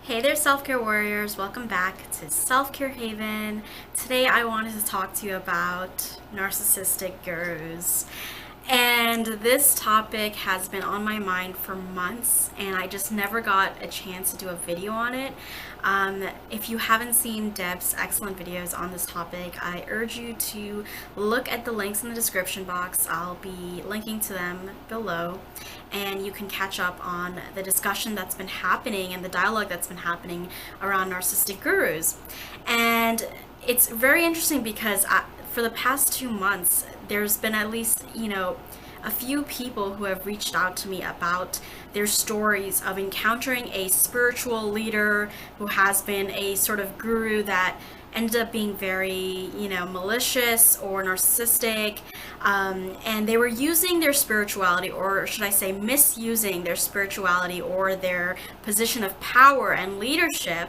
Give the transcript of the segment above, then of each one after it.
Hey there, self-care warriors. Welcome back to Self-Care Haven. Today I wanted to talk to you about narcissistic gurus. And this topic has been on my mind for months, and I just never got a chance to do a video on it. If you haven't seen Deb's excellent videos on this topic, I urge you to look at the links in the description box. I'll be linking to them below, and you can catch up on the discussion that's been happening and the dialogue that's been happening around narcissistic gurus. And it's very interesting because for the past 2 months, there's been at least, a few people who have reached out to me about their stories of encountering a spiritual leader who has been a sort of guru that ended up being very, malicious or narcissistic. And they were using their spirituality, or should I say, misusing their spirituality or their position of power and leadership,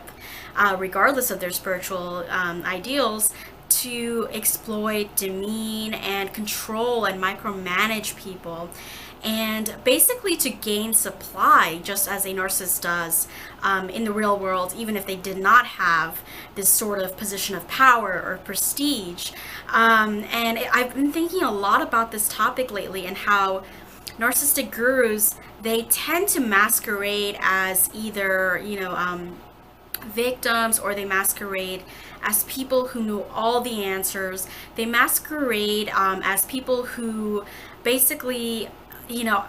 regardless of their spiritual ideals, to exploit, demean, and control and micromanage people, and basically to gain supply, just as a narcissist does in the real world, even if they did not have this sort of position of power or prestige. And I've been thinking a lot about this topic lately, and how narcissistic gurus, they tend to masquerade as either, victims, or they masquerade as people who know all the answers. They masquerade as people who basically,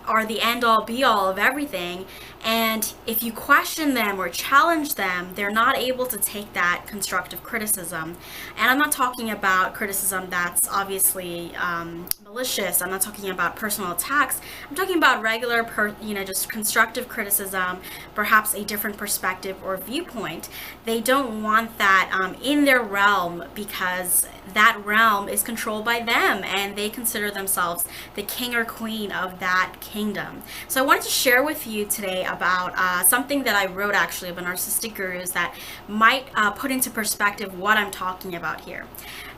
are the end all be all of everything. And if you question them or challenge them, they're not able to take that constructive criticism. And I'm not talking about criticism that's obviously malicious. I'm not talking about personal attacks. I'm talking about regular, just constructive criticism, perhaps a different perspective or viewpoint. They don't want that in their realm, because that realm is controlled by them, and they consider themselves the king or queen of that kingdom. So I wanted to share with you today about something that I wrote actually about narcissistic gurus that might put into perspective what I'm talking about here.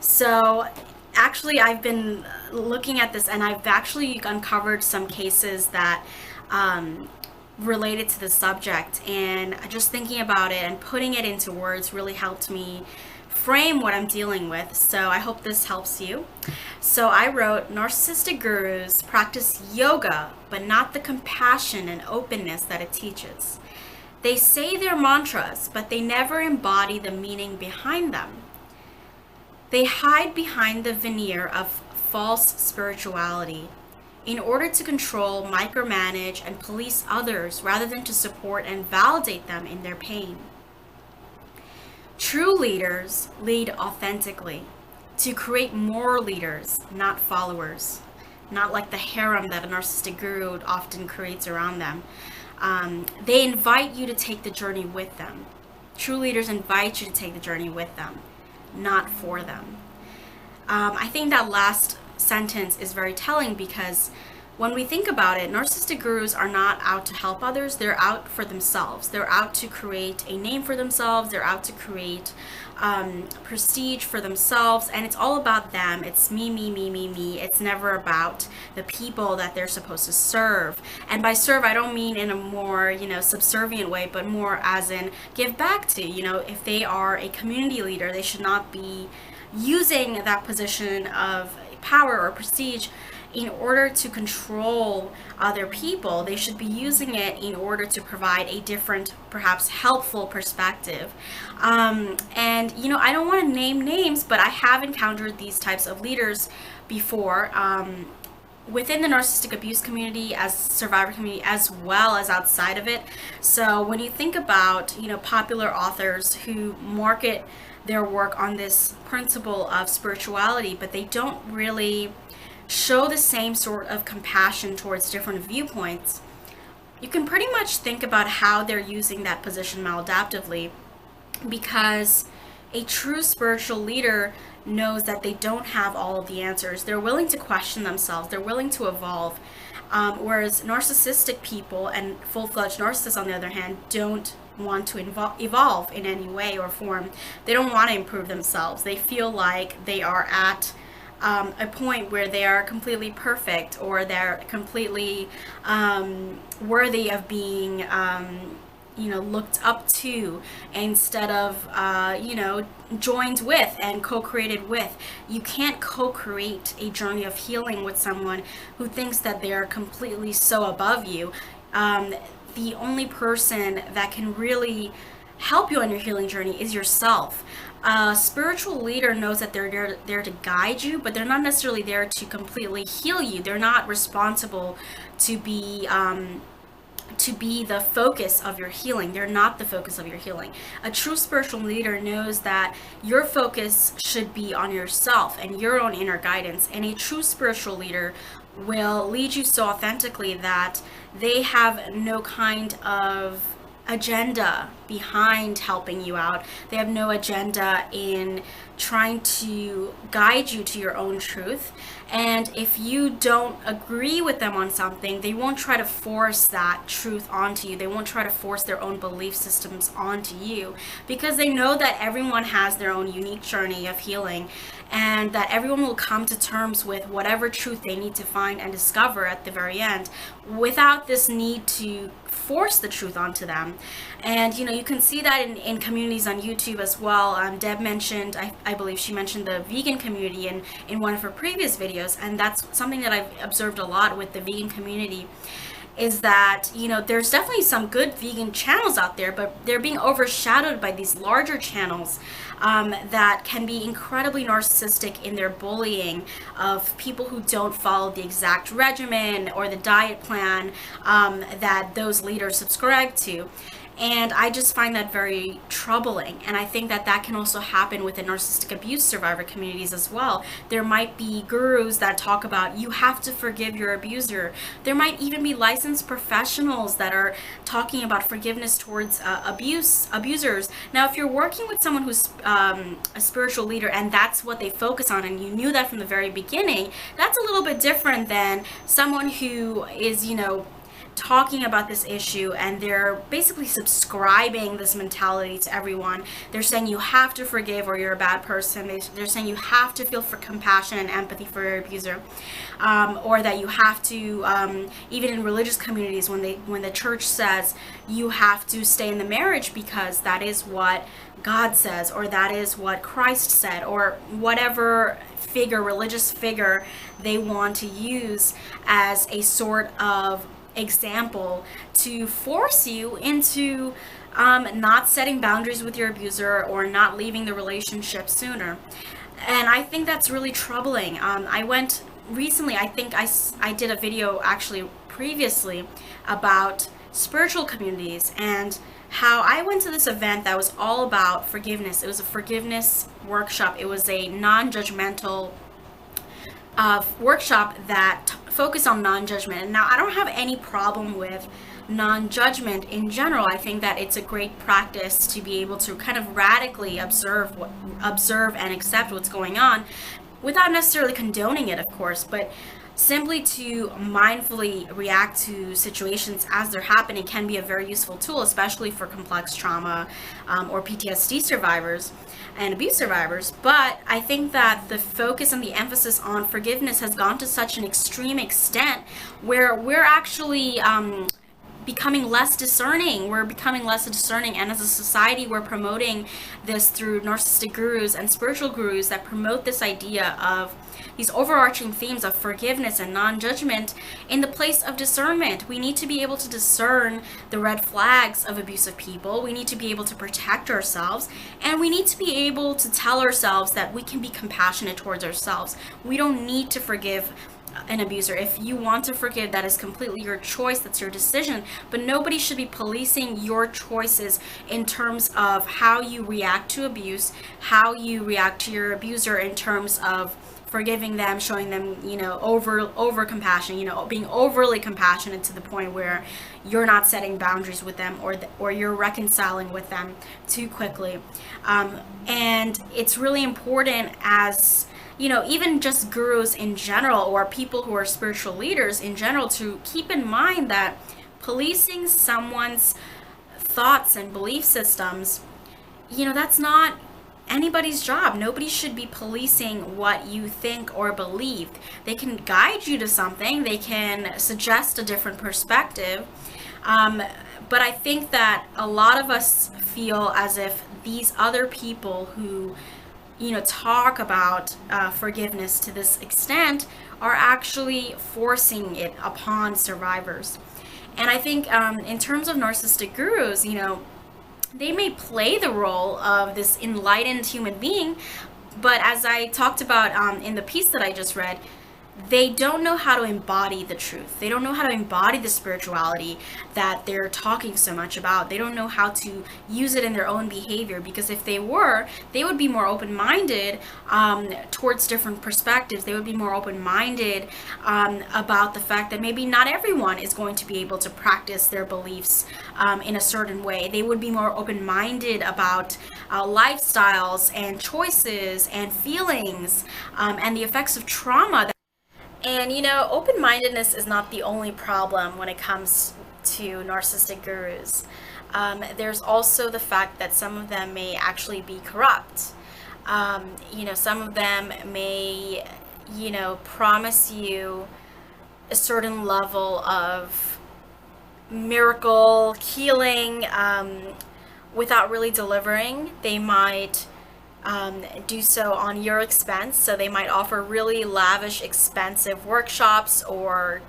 So actually, I've been looking at this, and I've actually uncovered some cases that related to the subject, and just thinking about it and putting it into words really helped me frame what I'm dealing with. So I hope this helps you. So I wrote, narcissistic gurus practice yoga, but not the compassion and openness that it teaches. They say their mantras, but they never embody the meaning behind them. They hide behind the veneer of false spirituality in order to control, micromanage, and police others, rather than to support and validate them in their pain. True leaders lead authentically, to create more leaders, not followers, not like the harem that a narcissistic guru often creates around them. They invite you to take the journey with them. True leaders invite you to take the journey with them, not for them. I think that last sentence is very telling, because when we think about it, narcissistic gurus are not out to help others. They're out for themselves. They're out to create a name for themselves. They're out to create prestige for themselves, and it's all about them. It's me, me, me, me, me. It's never about the people that they're supposed to serve. And by serve, I don't mean in a more, subservient way, but more as in give back to. If they are a community leader, they should not be using that position of power or prestige in order to control other people. They should be using it in order to provide a different, perhaps helpful perspective. And I don't want to name names, but I have encountered these types of leaders before, within the narcissistic abuse community, as survivor community, as well as outside of it. So when you think about, popular authors who market their work on this principle of spirituality, but they don't really show the same sort of compassion towards different viewpoints, you can pretty much think about how they're using that position maladaptively, because a true spiritual leader knows that they don't have all of the answers. They're willing to question themselves. They're willing to evolve. Whereas narcissistic people and full-fledged narcissists, on the other hand, don't want to evolve in any way or form. They don't want to improve themselves. They feel like they are at a point where they are completely perfect, or they're completely worthy of being looked up to instead of, joined with and co-created with. You can't co-create a journey of healing with someone who thinks that they're completely so above you. The only person that can really help you on your healing journey is yourself. A spiritual leader knows that they're there to guide you, but they're not necessarily there to completely heal you. They're not responsible to be the focus of your healing. They're not the focus of your healing. A true spiritual leader knows that your focus should be on yourself and your own inner guidance. And a true spiritual leader will lead you so authentically that they have no kind of agenda behind helping you out. They have no agenda in trying to guide you to your own truth. And if you don't agree with them on something, they won't try to force that truth onto you. They won't try to force their own belief systems onto you, because they know that everyone has their own unique journey of healing, and that everyone will come to terms with whatever truth they need to find and discover at the very end, without this need to force the truth onto them. And you can see that in communities on YouTube as well. Deb mentioned, I believe she mentioned the vegan community in one of her previous videos, and that's something that I've observed a lot with the vegan community, is that there's definitely some good vegan channels out there, but they're being overshadowed by these larger channels that can be incredibly narcissistic in their bullying of people who don't follow the exact regimen or the diet plan that those leaders subscribe to. And I just find that very troubling. And I think that that can also happen within narcissistic abuse survivor communities as well. There might be gurus that talk about you have to forgive your abuser. There might even be licensed professionals that are talking about forgiveness towards abusers. Now, if you're working with someone who's a spiritual leader and that's what they focus on, and you knew that from the very beginning, that's a little bit different than someone who is, talking about this issue and they're basically subscribing this mentality to everyone. They're saying you have to forgive or you're a bad person. They're saying you have to feel for compassion and empathy for your abuser, or that you have to, even in religious communities, when the church says you have to stay in the marriage because that is what God says, or that is what Christ said, or whatever religious figure they want to use as a sort of example to force you into not setting boundaries with your abuser or not leaving the relationship sooner. And I think that's really troubling. I went recently, I think I did a video actually previously about spiritual communities and how I went to this event that was all about forgiveness. It was a forgiveness workshop. It was a non-judgmental workshop that focused on non-judgment. And now I don't have any problem with non-judgment in general. I think that it's a great practice to be able to kind of radically observe and accept what's going on without necessarily condoning it, of course, but simply to mindfully react to situations as they're happening can be a very useful tool, especially for complex trauma or PTSD survivors and abuse survivors. But I think that the focus and the emphasis on forgiveness has gone to such an extreme extent where we're actually becoming less discerning. We're becoming less discerning, and as a society, we're promoting this through narcissistic gurus and spiritual gurus that promote this idea of these overarching themes of forgiveness and non-judgment in the place of discernment. We need to be able to discern the red flags of abusive people. We need to be able to protect ourselves, and we need to be able to tell ourselves that we can be compassionate towards ourselves. We don't need to forgive an abuser. If you want to forgive, that is completely your choice, that's your decision, but nobody should be policing your choices in terms of how you react to abuse, how you react to your abuser in terms of forgiving them, showing them, over compassion, being overly compassionate to the point where you're not setting boundaries with them, or you're reconciling with them too quickly. And it's really important, as even just gurus in general, or people who are spiritual leaders in general, to keep in mind that policing someone's thoughts and belief systems, that's not anybody's job. Nobody should be policing what you think or believe. They can guide you to something. They can suggest a different perspective. But I think that a lot of us feel as if these other people who, talk about forgiveness to this extent are actually forcing it upon survivors. And I think in terms of narcissistic gurus, they may play the role of this enlightened human being, but as I talked about in the piece that I just read, they don't know how to embody the truth. They don't know how to embody the spirituality that they're talking so much about. They don't know how to use it in their own behavior, because if they were, they would be more open-minded towards different perspectives. They would be more open-minded about the fact that maybe not everyone is going to be able to practice their beliefs in a certain way. They would be more open-minded about lifestyles and choices and feelings and the effects of trauma. And open-mindedness is not the only problem when it comes to narcissistic gurus. There's also the fact that some of them may actually be corrupt. Some of them may, promise you a certain level of miracle healing without really delivering. They might do so on your expense. So they might offer really lavish, expensive workshops or,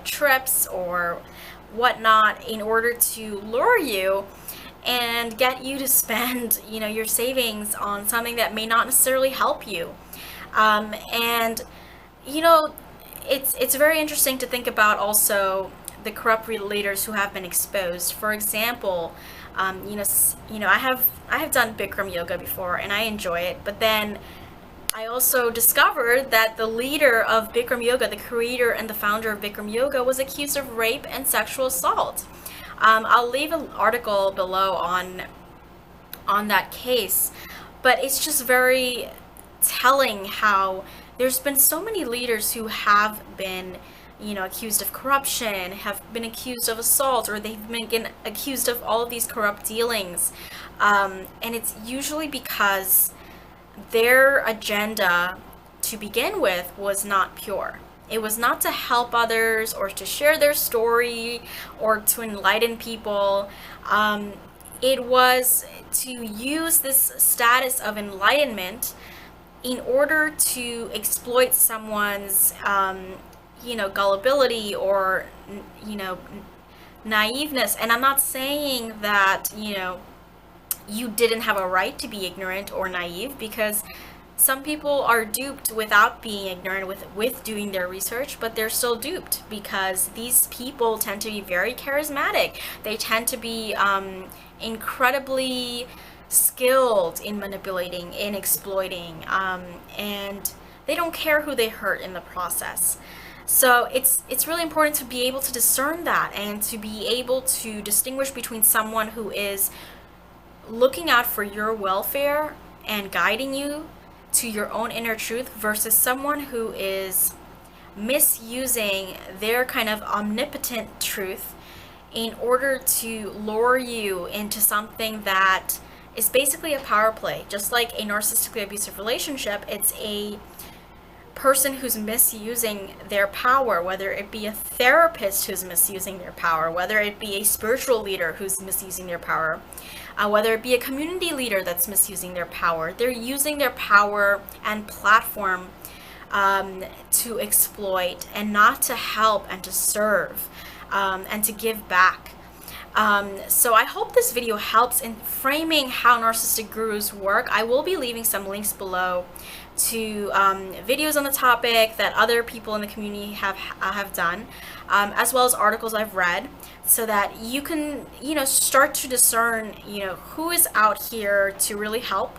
trips or whatnot in order to lure you and get you to spend, your savings on something that may not necessarily help you. And, it's very interesting to think about also the corrupt leaders who have been exposed. For example, I have done Bikram yoga before and I enjoy it, but then I also discovered that the leader of Bikram yoga, the creator and the founder of Bikram yoga, was accused of rape and sexual assault. I'll leave an article below on that case, but it's just very telling how there's been so many leaders who have been accused of corruption, have been accused of assault, or they've been accused of all of these corrupt dealings. And it's usually because their agenda to begin with was not pure. It was not to help others or to share their story or to enlighten people. It was to use this status of enlightenment in order to exploit someone's gullibility or naiveness. And I'm not saying that you didn't have a right to be ignorant or naive, because some people are duped without being ignorant with doing their research, but they're still duped because these people tend to be very charismatic. They tend to be incredibly skilled in manipulating, in exploiting, and they don't care who they hurt in the process. So it's really important to be able to discern that and to be able to distinguish between someone who is looking out for your welfare and guiding you to your own inner truth versus someone who is misusing their kind of omnipotent truth in order to lure you into something that is basically a power play. Just like a narcissistically abusive relationship, it's a person who's misusing their power, whether it be a therapist who's misusing their power, whether it be a spiritual leader who's misusing their power, whether it be a community leader that's misusing their power. They're using their power and platform to exploit and not to help and to serve and to give back. So I hope this video helps in framing how narcissistic gurus work. I will be leaving some links below to videos on the topic that other people in the community have done, as well as articles I've read, so that you can start to discern who is out here to really help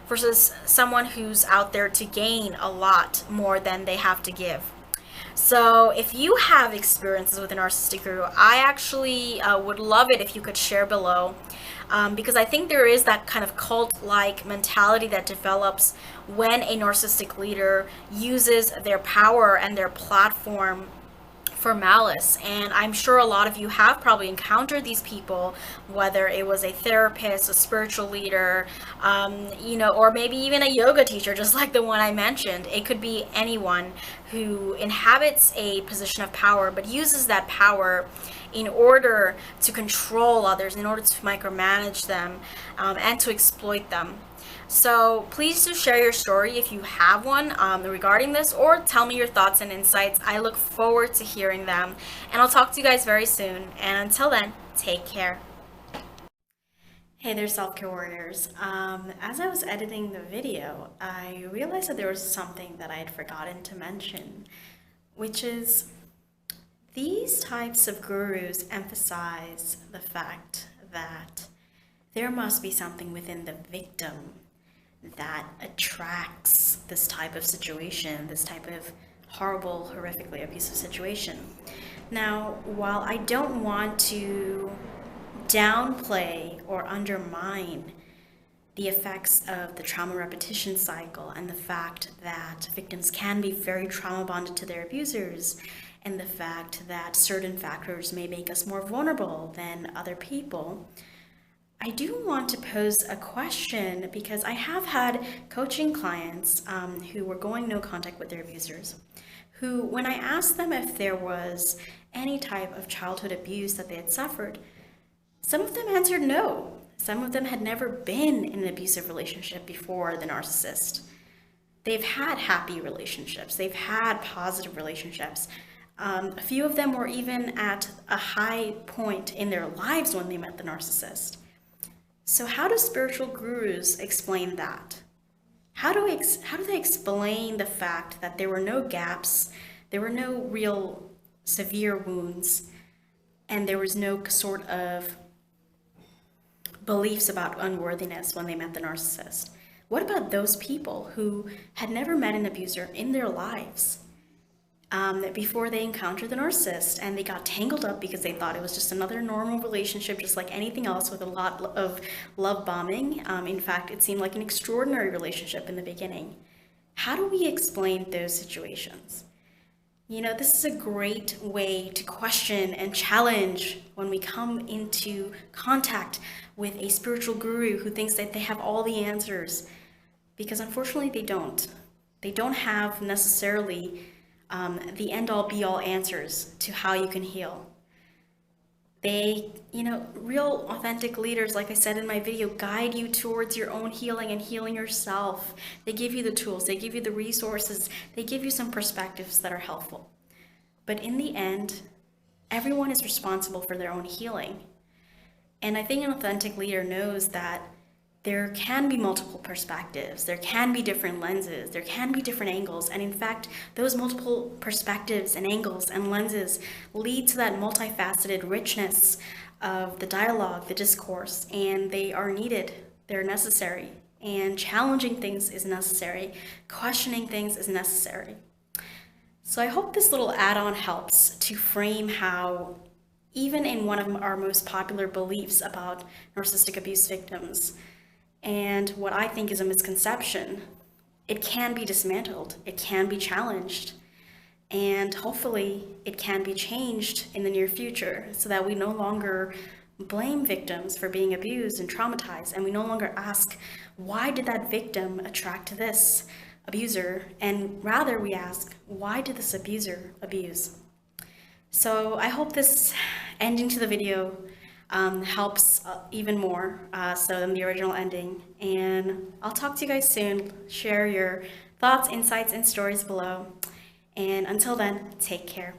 versus someone who's out there to gain a lot more than they have to give. So if you have experiences with a narcissistic guru, I actually would love it if you could share below, because I think there is that kind of cult-like mentality that develops when a narcissistic leader uses their power and their platform for malice. And I'm sure a lot of you have probably encountered these people, whether it was a therapist, a spiritual leader, or maybe even a yoga teacher, just like the one I mentioned. It could be anyone who inhabits a position of power but uses that power in order to control others, in order to micromanage them, and to exploit them. So please do share your story if you have one regarding this, or tell me your thoughts and insights. I look forward to hearing them, and I'll talk to you guys very soon. And until then, take care. Hey there, self-care warriors. As I was editing the video, I realized that there was something that I had forgotten to mention, which is these types of gurus emphasize the fact that there must be something within the victim that attracts this type of situation, this type of horrible, horrifically abusive situation. Now, while I don't want to downplay or undermine the effects of the trauma repetition cycle and the fact that victims can be very trauma bonded to their abusers, and the fact that certain factors may make us more vulnerable than other people, I do want to pose a question, because I have had coaching clients who were going no contact with their abusers, who, when I asked them if there was any type of childhood abuse that they had suffered, some of them answered no. Some of them had never been in an abusive relationship before the narcissist. They've had happy relationships. They've had positive relationships. A few of them were even at a high point in their lives when they met the narcissist. So how do spiritual gurus explain that? How do they explain the fact that there were no gaps, there were no real severe wounds, and there was no sort of beliefs about unworthiness when they met the narcissist? What about those people who had never met an abuser in their lives before they encountered the narcissist, and they got tangled up because they thought it was just another normal relationship, just like anything else, with a lot of love bombing? In fact, it seemed like an extraordinary relationship in the beginning. How do we explain those situations? You know, this is a great way to question and challenge when we come into contact with a spiritual guru who thinks that they have all the answers, because unfortunately they don't. They don't have necessarily the end-all be-all answers to how you can heal. They, real authentic leaders, like I said in my video, guide you towards your own healing and healing yourself. They give you the tools, they give you the resources, they give you some perspectives that are helpful. But in the end, everyone is responsible for their own healing. And I think an authentic leader knows that there can be multiple perspectives, there can be different lenses, there can be different angles, and in fact, those multiple perspectives and angles and lenses lead to that multifaceted richness of the dialogue, the discourse, and they are needed, they're necessary, and challenging things is necessary, questioning things is necessary. So I hope this little add-on helps to frame how, even in one of our most popular beliefs about narcissistic abuse victims, and what I think is a misconception, it can be dismantled, it can be challenged, and hopefully it can be changed in the near future, so that we no longer blame victims for being abused and traumatized, and we no longer ask, why did that victim attract this abuser? And rather we ask, why did this abuser abuse? So I hope this ending to the video helps even more so than the original ending. And I'll talk to you guys soon. Share your thoughts, insights, and stories below. And until then, take care.